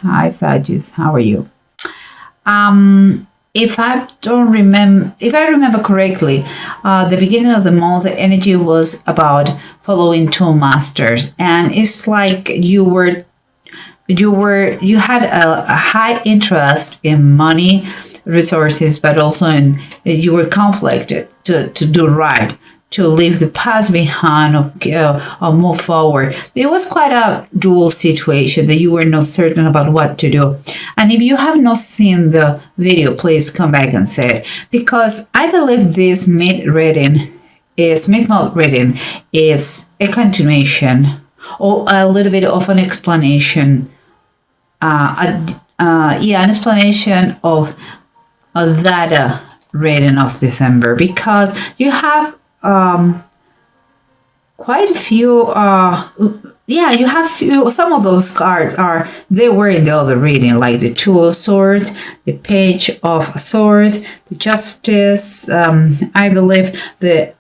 Hi, Sagittarius. How are you? If I remember correctly, the beginning of the month, the energy was about following two masters, and it's like you had a high interest in money, resources, but also in you were conflicted to do right, to leave the past behind, or move forward. There was quite a dual situation that you were not certain about what to do. And if you have not seen the video, please come back and say it, because I believe this mid-month reading is a continuation or a little bit of an explanation, an explanation of that reading of December, because you have quite a few you have some of those cards they were in the other reading, like the Two of Swords, the Page of Swords, the Justice, I believe the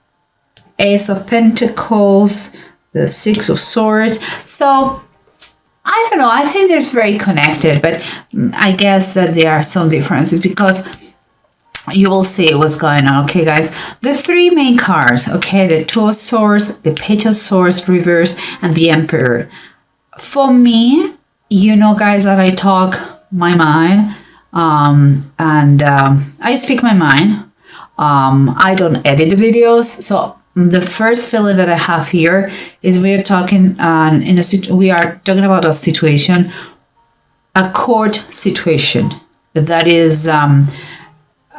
Ace of Pentacles, the Six of Swords. So I don't know, I think it's very connected, but I guess that there are some differences because you will see what's going on. Okay, guys, the three main cards, okay, the Two of Swords, the Page of Swords reverse, and the Emperor. For me, you know, guys, that I talk my mind, and I speak my mind. I don't edit the videos, so the first feeling that I have here is we are talking about a situation, a court situation that is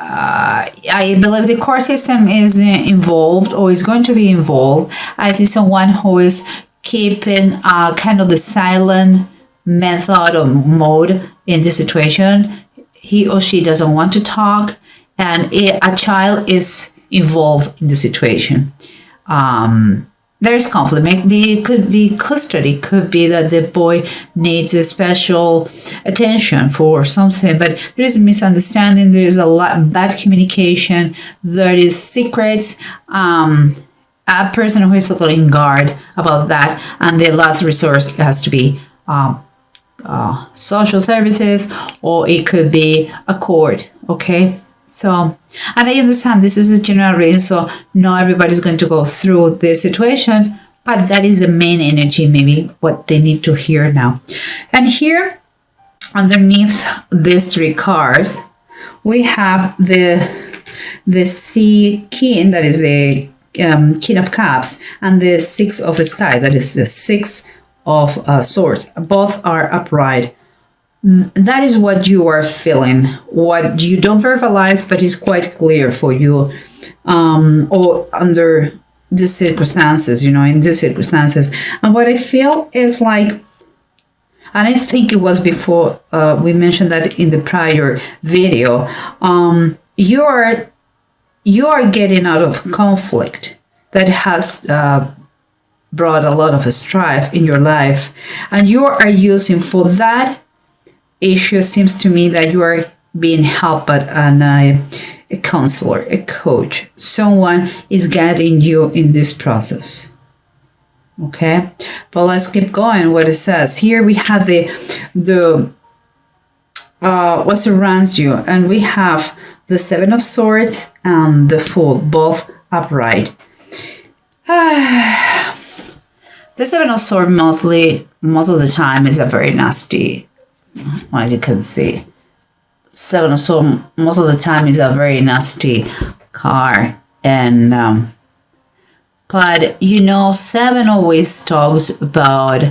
I believe the court system is involved or is going to be involved. I see someone who is keeping kind of the silent method or mode in the situation. He or she doesn't want to talk, and a child is involved in the situation. There is conflict. Maybe it could be custody. It could be that the boy needs a special attention for something, but there is a misunderstanding. There is a lot of bad communication. There is secrets. A person who is totally in guard about that, and the last resource has to be social services, or it could be a court. Okay. So, and I understand this is a general reading, so not everybody's going to go through this situation, but that is the main energy, maybe what they need to hear now. And here, underneath these three cards, we have the Sea King, that is the King of Cups, and the Six of Sky, that is the Six of Swords. Both are upright. That is what you are feeling, what you don't verbalize, but is quite clear for you, or under these circumstances, in these circumstances. And what I feel is like, and I think it was before we mentioned that in the prior video, you are getting out of conflict that has brought a lot of strife in your life, and you are using for that issue. Seems to me that you are being helped by a counselor, a coach. Someone is guiding you in this process. Okay, but let's keep going. What it says here, we have the what surrounds you, and we have the Seven of Swords and the Fool, both upright. The Seven of Swords most of the time is a very nasty. As you can see, Seven of Swords most of the time is a very nasty card, and but Seven always talks about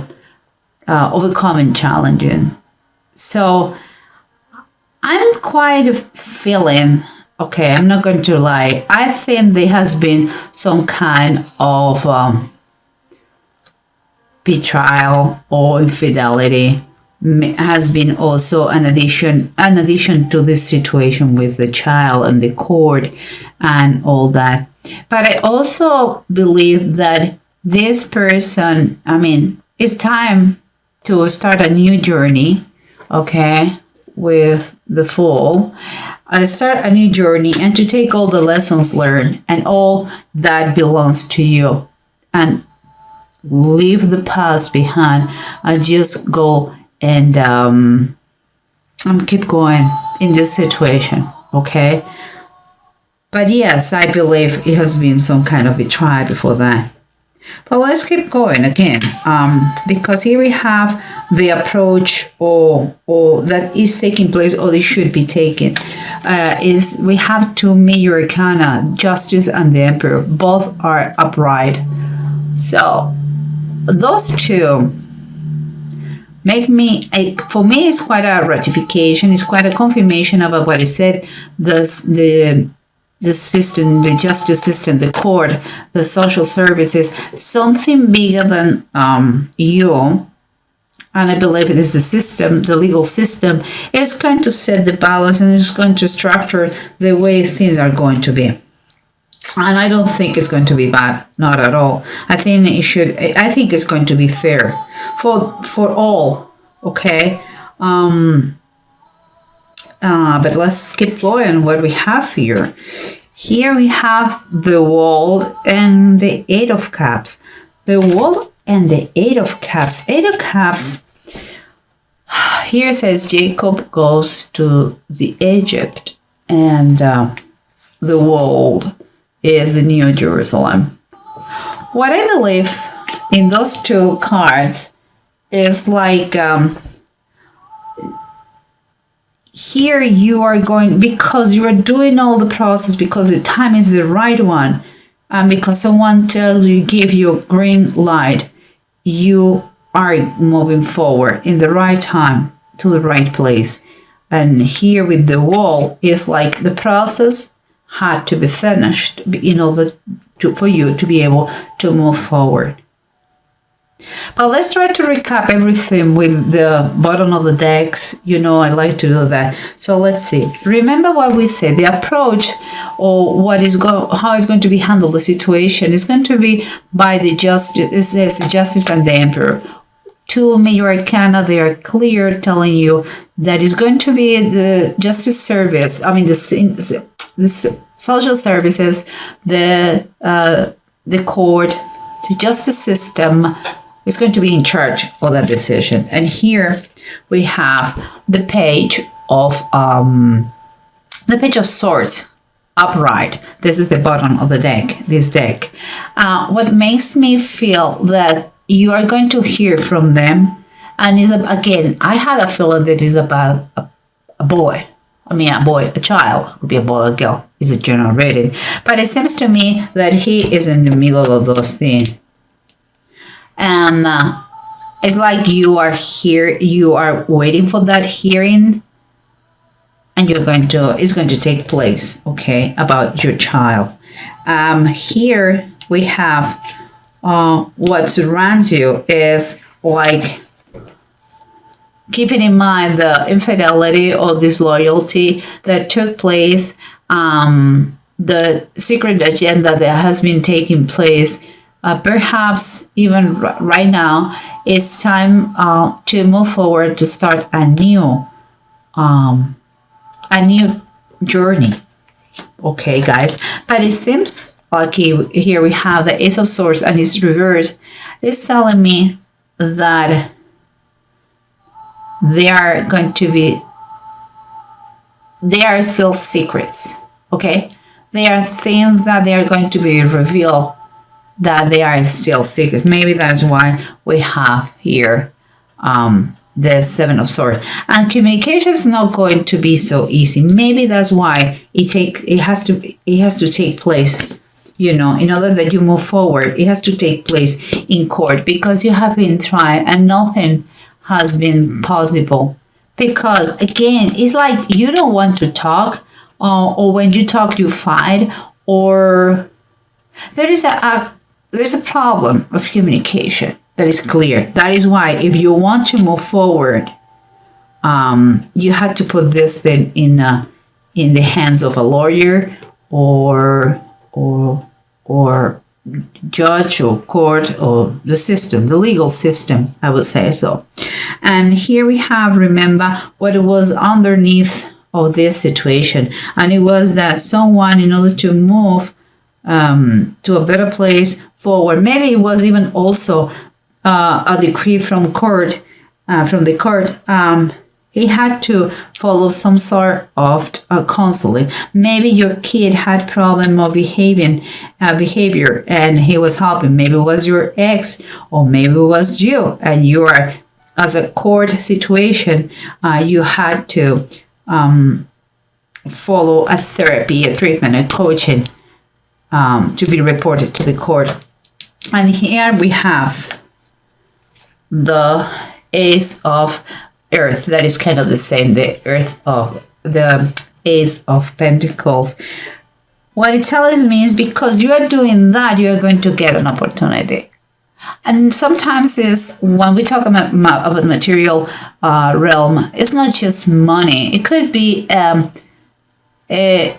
overcoming challenging. So I'm quite feeling, okay, I'm not going to lie, I think there has been some kind of betrayal or infidelity. Has been also an addition to this situation with the child and the court and all that. But I also believe that this person, it's time to start a new journey, okay, with the Fool. Start a new journey and to take all the lessons learned and all that belongs to you, and leave the past behind and just go and keep going in this situation, okay? But yes, I believe it has been some kind of betrayal before that. But let's keep going again, because here we have the approach or that is taking place or they should be taken. Is we have two major arcana, Justice and the Emperor. Both are upright. So those two make me, for me, it's quite a ratification. It's quite a confirmation about what I said. The system, the justice system, the court, the social services, something bigger than you, and I believe it is the system, the legal system, is going to set the balance and is going to structure the way things are going to be. And I don't think it's going to be bad, not at all. I think it's going to be fair for all, okay? But let's keep going. What we have here. Here we have the World and the Eight of Cups. The World and the Eight of Cups. Eight of Cups. Here says Jacob goes to the Egypt, and the World is the New Jerusalem. What I believe in those two cards is like. Here you are going, because you are doing all the process, because the time is the right one, and because someone tells you, give you a green light, you are moving forward in the right time to the right place. And here with the wall, is like the process had to be finished in order for you to be able to move forward. But let's try to recap everything with the bottom of the decks. You know, I like to do that. So let's see. Remember what we said. The approach or how it's going to be handled, the situation is going to be by the justice. It says the Justice and the Emperor. Two major arcana, they are clear, telling you that it's going to be the justice service. I mean, the social services, the court, the justice system is going to be in charge of that decision. And here we have the Page of Swords upright. This is the bottom of the deck, this deck. What makes me feel that you are going to hear from them, and is again, I had a feeling that it's about a boy. I mean, a child, could be a boy or a girl. It's a general rating. But it seems to me that he is in the middle of those things. And it's like you are here, you are waiting for that hearing, and it's going to take place, okay, about your child. Here we have what surrounds you is like keeping in mind the infidelity or disloyalty that took place, the secret agenda that has been taking place. Perhaps even right now, it's time to move forward, to start a new journey. Okay, guys. But it seems like here we have the Ace of Swords and its reverse. It's telling me that they are still secrets. Okay, there are things that they are going to be revealed, that they are still secrets. Maybe that's why we have here the Seven of Swords. And communication is not going to be so easy. Maybe that's why it has to take place. You know, in order that you move forward, it has to take place in court, because you have been trying and nothing has been possible. Because again, it's like you don't want to talk, or when you talk, you fight, or there's a problem of communication that is clear. That is why if you want to move forward, you have to put this thing in the hands of a lawyer or judge or court or the system, the legal system, I would say so. And here we have, remember what it was underneath of this situation. And it was that someone, in order to move to a better place forward, maybe it was even also a decree from the court, He had to follow some sort of counseling. Maybe your kid had problem of behavior and he was helping. Maybe it was your ex, or maybe it was you, and you are, as a court situation, you had to follow a therapy, a treatment, a coaching to be reported to the court. And here we have the Ace of Earth. That is kind of the same, the Ace of Pentacles. What it tells me is because you are doing that, you are going to get an opportunity. And sometimes is when we talk about material realm, it's not just money. It could be is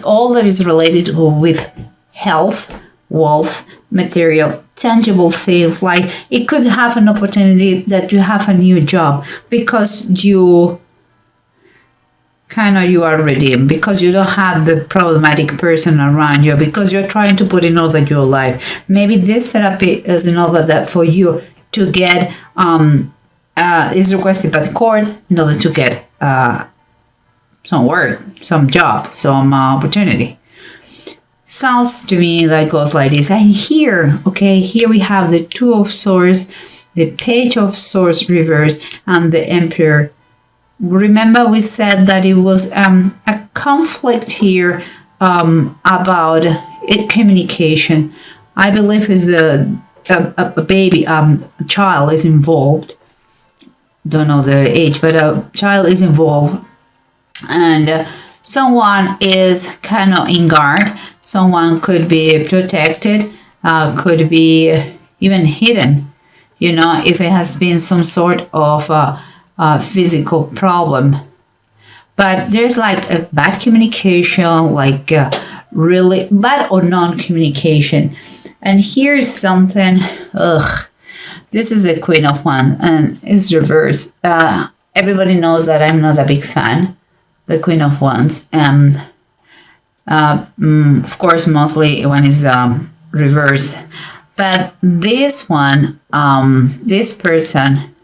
all that is related with health, wealth, material, tangible things. Like it could have an opportunity that you have a new job because you are redeemed, because you don't have the problematic person around you, because you're trying to put in order your life. Maybe this therapy is in order that for you to get is requested by the court in order to get some work, some job, some opportunity. Sounds to me that goes like this. And here we have the Two of Swords, the Page of Swords reverse, and the Emperor. Remember we said that it was a conflict here about communication. I believe is a baby, a child is involved. Don't know the age, but a child is involved. And someone is kind of in guard. Someone could be protected, could be even hidden, if it has been some sort of physical problem. But there's like a bad communication, like really bad or non-communication. And here's something, this is the Queen of Wands and it's reversed. Everybody knows that I'm not a big fan, the Queen of Wands. Of course, mostly when it's reversed. But this one, this person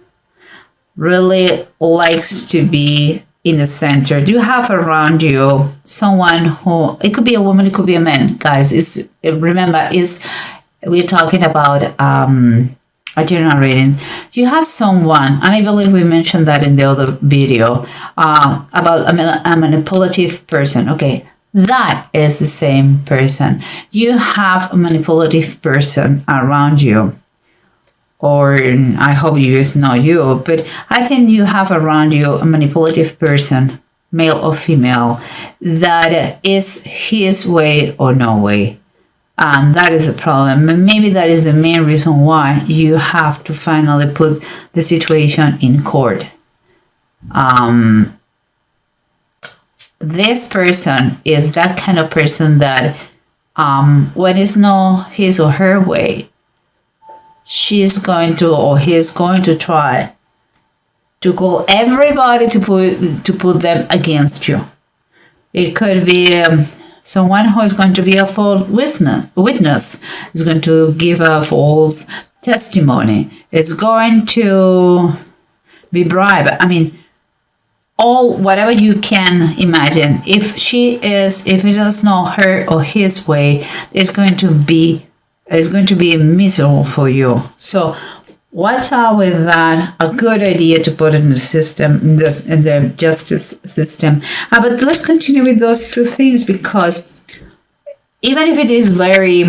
really likes to be in the center. Do you have around you someone who, it could be a woman, it could be a man, guys. We're talking about a general reading. You have someone, and I believe we mentioned that in the other video, about a manipulative person. Okay, that is the same person. You have a manipulative person around you. Or I hope you just know you, but I think you have around you a manipulative person, male or female, that is his way or no way. And that is a problem. And maybe that is the main reason why you have to finally put the situation in court. This person is that kind of person that when it's not his or her way, she's going to, or he's going to try to call everybody to put them against you. It could be someone who is going to be a false witness, is going to give a false testimony, is going to be bribed. I mean, whatever you can imagine. If it is not her or his way, it's going to be miserable for you. So watch out with that. A good idea to put in the system, in the justice system. But let's continue with those two things, because even if it is very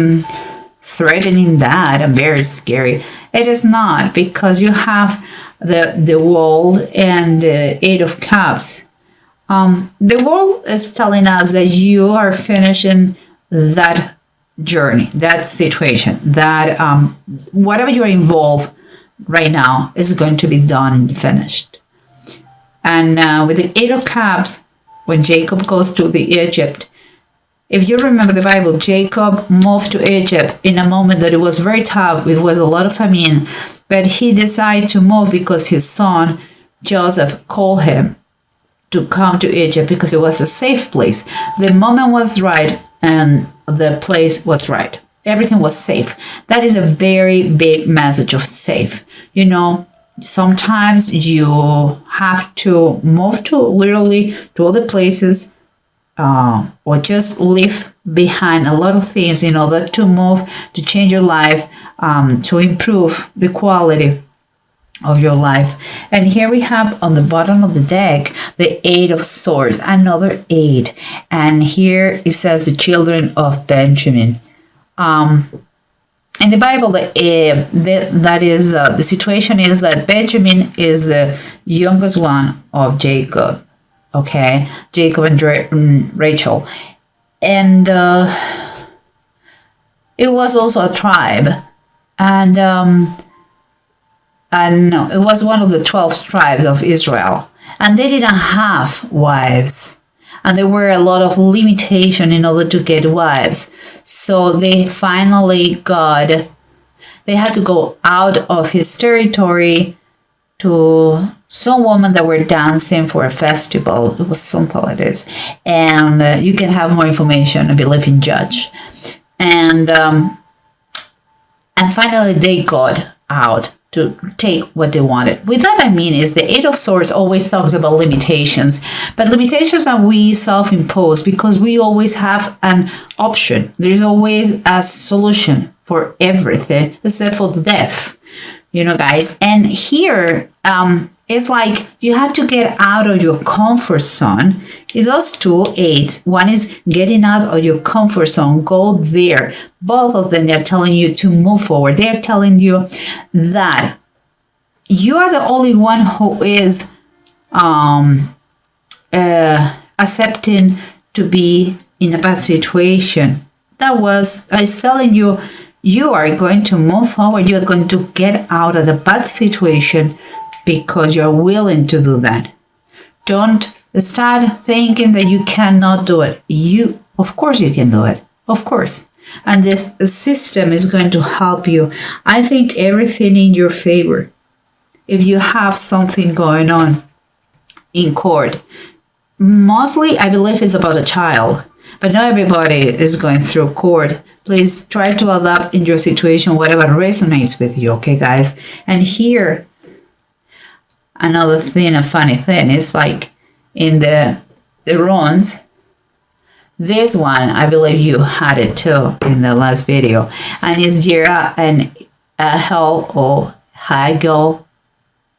threatening that and very scary, it is not, because you have the world and the Eight of Cups. The world is telling us that you are finishing that journey, that situation, that whatever you're involved right now is going to be done and finished. And with the Eight of Cups, when Jacob goes to Egypt, if you remember the Bible, Jacob moved to Egypt in a moment that it was very tough. It was a lot of famine, but he decided to move because his son Joseph called him to come to Egypt because it was a safe place. The moment was right and the place was right. Everything was safe. That is a very big message of safe. sometimes you have to move to literally to other places, or just leave behind a lot of things in order to move, to change your life, to improve the quality of your life. And here we have on the bottom of the deck the 8 of Swords, another 8, and here it says the children of Benjamin. In the Bible, the situation is that Benjamin is the youngest one of Jacob. Okay, Jacob and Rachel, and it was also a tribe, and it was one of the 12 tribes of Israel, and they didn't have wives, and there were a lot of limitation in order to get wives. So they finally they had to go out of his territory to some women that were dancing for a festival. It was something like this. And you can have more information, I believe, in Judge. And finally they got out to take what they wanted. With that I mean is the 8 of Swords always talks about limitations, but limitations are we self-imposed because we always have an option. There's always a solution for everything except for death, guys. And here it's like you have to get out of your comfort zone. It's those 2 8s. One is getting out of your comfort zone. Go there. Both of them, they're telling you to move forward. They're telling you that you are the only one who is accepting to be in a bad situation. I was telling you, you are going to move forward. You are going to get out of the bad situation because you're willing to do that. Don't start thinking that you cannot do it. Of course you can do it. Of course. And this system is going to help you. I think everything in your favor. If you have something going on in court, mostly I believe it's about a child, but not everybody is going through court. Please try to adapt in your situation, whatever resonates with you, okay, guys? And here, another thing, a funny thing, is like in the runes, this one, I believe you had it too in the last video, and it's Jira and Hel or Hagel,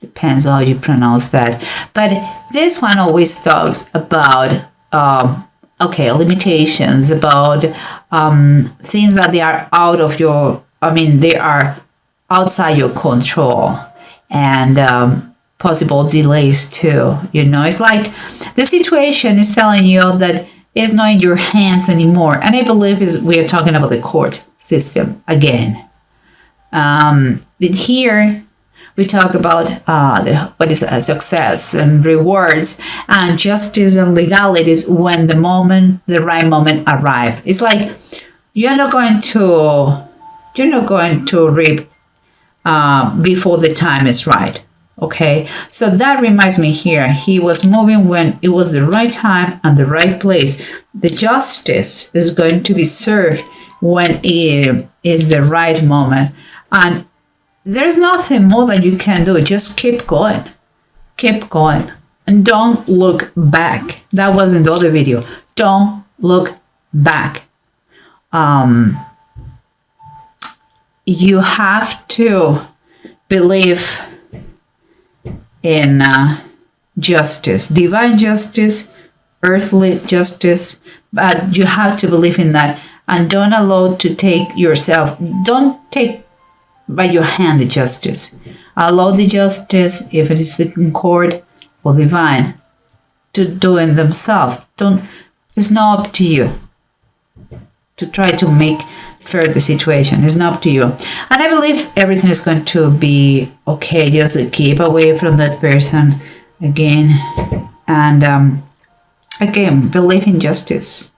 depends how you pronounce that. But this one always talks about limitations, about things that they are they are outside your control, and possible delays too. It's like the situation is telling you that it's not in your hands anymore. And I believe we are talking about the court system again. But here we talk about what is success and rewards and justice and legalities when the right moment arrives. It's like you're not going to reap before the time is right. Okay, so that reminds me here, he was moving when it was the right time and the right place. The justice is going to be served when it is the right moment. And there's nothing more that you can do. Just keep going. Keep going. And don't look back. That was in the other video. Don't look back. You have to believe in justice, divine justice, earthly justice, but you have to believe in that, and don't allow to don't take by your hand the justice. Allow the justice, if it is in court or divine, to do it themselves. It's not up to you to try to make fair the situation. It's not up to you. And I believe everything is going to be okay. Just keep away from that person again. And again, believe in justice.